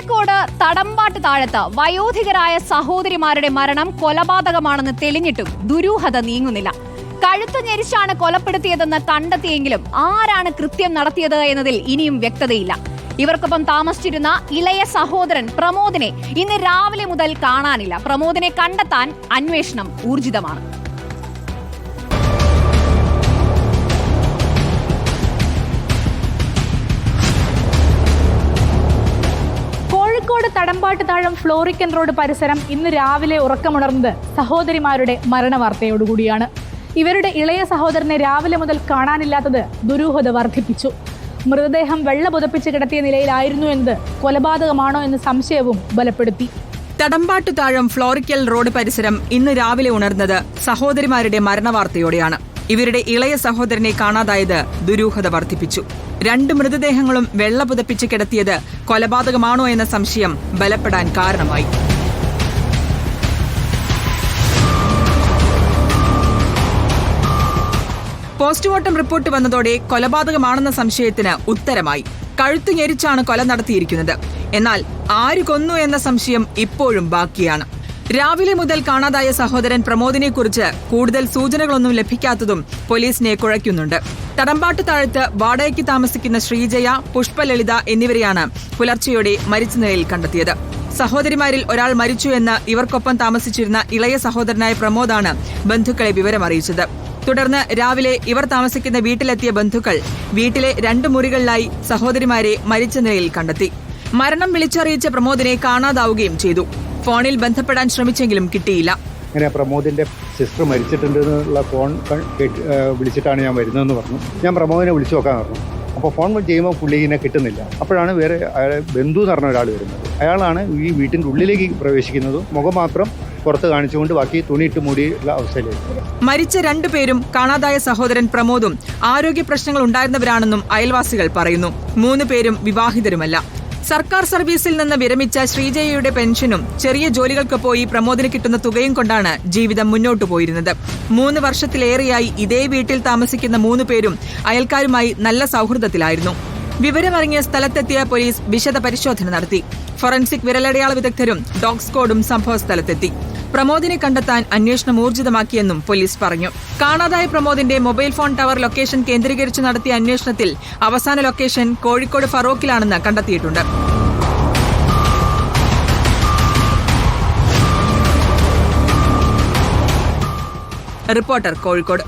കോഴിക്കോട് തടമ്പാട്ട് താഴത്ത് വയോധികരായ സഹോദരിമാരുടെ മരണം കൊലപാതകമാണെന്ന് തെളിഞ്ഞിട്ടും ദുരൂഹത നീങ്ങുന്നില്ല. കഴുത്ത് ഞെരിച്ചാണ് കൊലപ്പെടുത്തിയതെന്ന് കണ്ടെത്തിയെങ്കിലും ആരാണ് കൃത്യം നടത്തിയത് എന്നതിൽ ഇനിയും വ്യക്തതയില്ല. ഇവർക്കൊപ്പം താമസിച്ചിരുന്ന ഇളയ സഹോദരൻ പ്രമോദിനെ ഇന്ന് രാവിലെ മുതൽ കാണാനില്ല. പ്രമോദിനെ കണ്ടെത്താൻ അന്വേഷണം ഊർജിതമാണ്. കോഴിക്കോട് തടമ്പാട്ട് താഴം ഫ്ലോറിക്കൻ റോഡ് പരിസരം ഇന്ന് രാവിലെ ഉറക്കമുണർന്നത് സഹോദരിമാരുടെ മരണവാർത്തയോടുകൂടിയാണ്. ഇവരുടെ ഇളയ സഹോദരനെ രാവിലെ മുതൽ കാണാനില്ലാത്തത് ദുരൂഹത വർദ്ധിപ്പിച്ചു. മൃതദേഹം വെള്ള പുതപ്പിച്ച് കിടത്തിയ നിലയിലായിരുന്നു എന്നത് കൊലപാതകമാണോ എന്ന സംശയവും ബലപ്പെടുത്തി. തടമ്പാട്ട് താഴം ഫ്ലോറിക്കൽ റോഡ് പരിസരം ഇന്ന് രാവിലെ ഉണർന്നത് സഹോദരിമാരുടെ മരണവാർത്തയോടെയാണ്. ഇവരുടെ ഇളയ സഹോദരനെ കാണാതായത് ദുരൂഹത വർദ്ധിപ്പിച്ചു. 2 മൃതദേഹങ്ങളും വെള്ള പുതപ്പിച്ച് കിടത്തിയത് കൊലപാതകമാണോ എന്ന സംശയം ബലപ്പെടാൻ കാരണമായി. പോസ്റ്റ്മോർട്ടം റിപ്പോർട്ട് വന്നതോടെ കൊലപാതകമാണെന്ന സംശയത്തിന് ഉത്തരമായി. കഴുത്തു ഞെരിച്ചാണ് കൊല നടത്തിയിരിക്കുന്നത്. എന്നാൽ ആര് കൊന്നു എന്ന സംശയം ഇപ്പോഴും ബാക്കിയാണ്. രാവിലെ മുതൽ കാണാതായ സഹോദരൻ പ്രമോദിനെ കുറിച്ച് കൂടുതൽ സൂചനകളൊന്നും ലഭിക്കാത്തതും പോലീസിനെ കുഴയ്ക്കുന്നുണ്ട്. തടമ്പാട്ട് താഴത്ത് വാടകയ്ക്ക് താമസിക്കുന്ന ശ്രീജയ, പുഷ്പലളിത എന്നിവരെയാണ് പുലർച്ചെയോടെ മരിച്ച നിലയിൽ കണ്ടെത്തിയത്. സഹോദരിമാരിൽ ഒരാൾ മരിച്ചു എന്ന് ഇവർക്കൊപ്പം താമസിച്ചിരുന്ന ഇളയ സഹോദരനായ പ്രമോദാണ് ബന്ധുക്കളെ വിവരമറിയിച്ചത്. തുടർന്ന് രാവിലെ ഇവർ താമസിക്കുന്ന വീട്ടിലെത്തിയ ബന്ധുക്കൾ വീട്ടിലെ 2 മുറികളിലായി സഹോദരിമാരെ മരിച്ച നിലയിൽ കണ്ടെത്തി. മരണം വിളിച്ചറിയിച്ച പ്രമോദിനെ കാണാതാവുകയും ചെയ്തു. ഫോണിൽ ബന്ധപ്പെടാൻ ശ്രമിച്ചെങ്കിലും കിട്ടിയില്ല. അങ്ങനെ പ്രമോദിന്റെ സിസ്റ്റർ മരിച്ചിട്ടുണ്ടെന്നുള്ള ഫോൺ വിളിച്ചിട്ടാണ് ഞാൻ വരുന്നതെന്ന് പറഞ്ഞു. ഞാൻ പ്രമോദിനെ വിളിച്ചു നോക്കാൻ പറഞ്ഞു. അപ്പോൾ ഫോൺ ചെയ്യുമ്പോൾ പുള്ളിനെ കിട്ടുന്നില്ല. അപ്പോഴാണ് വേറെ ബന്ധു എന്ന് പറഞ്ഞ ഒരാൾ വരുന്നത്. അയാളാണ് ഈ വീട്ടിൻ്റെ ഉള്ളിലേക്ക് പ്രവേശിക്കുന്നതും മുഖം മാത്രം പുറത്ത് കാണിച്ചുകൊണ്ട് ബാക്കി തുണിയിട്ട് മൂടിയുള്ള അവസ്ഥയിലേക്ക്. മരിച്ച 2 പേരും കാണാതായ സഹോദരൻ പ്രമോദും ആരോഗ്യ പ്രശ്നങ്ങൾ ഉണ്ടായിരുന്നവരാണെന്നും അയൽവാസികൾ പറയുന്നു. 3 പേരും വിവാഹിതരുമല്ല. സർക്കാർ സർവീസിൽ നിന്ന് വിരമിച്ച ശ്രീജയയുടെ പെൻഷനും ചെറിയ ജോലികൾക്ക് പോയി പ്രമോദിന് കിട്ടുന്ന തുകയും കൊണ്ടാണ് ജീവിതം മുന്നോട്ടു പോയിരുന്നത്. 3 വർഷത്തിലേറെയായി ഇതേ വീട്ടിൽ താമസിക്കുന്ന 3 പേരും അയൽക്കാരുമായി നല്ല സൗഹൃദത്തിലായിരുന്നു. വിവരമറിഞ്ഞ സ്ഥലത്തെത്തിയ പോലീസ് വിശദ പരിശോധന നടത്തി. ഫോറൻസിക് വിരലടയാള വിദഗ്ധരും ഡോഗ് സ്ക്വാഡും സംഭവ സ്ഥലത്തെത്തി. പ്രമോദിനെ കണ്ടെത്താൻ അന്വേഷണം ഊർജിതമാക്കിയെന്നും പോലീസ് പറഞ്ഞു. കാണാതായ പ്രമോദിന്റെ മൊബൈൽ ഫോൺ ടവർ ലൊക്കേഷൻ കേന്ദ്രീകരിച്ച് നടത്തിയ അന്വേഷണത്തിൽ അവസാന ലൊക്കേഷൻ കോഴിക്കോട് ഫറോക്കിലാണെന്ന് കണ്ടെത്തിയിട്ടുണ്ട്. റിപ്പോർട്ടർ, കോഴിക്കോട്.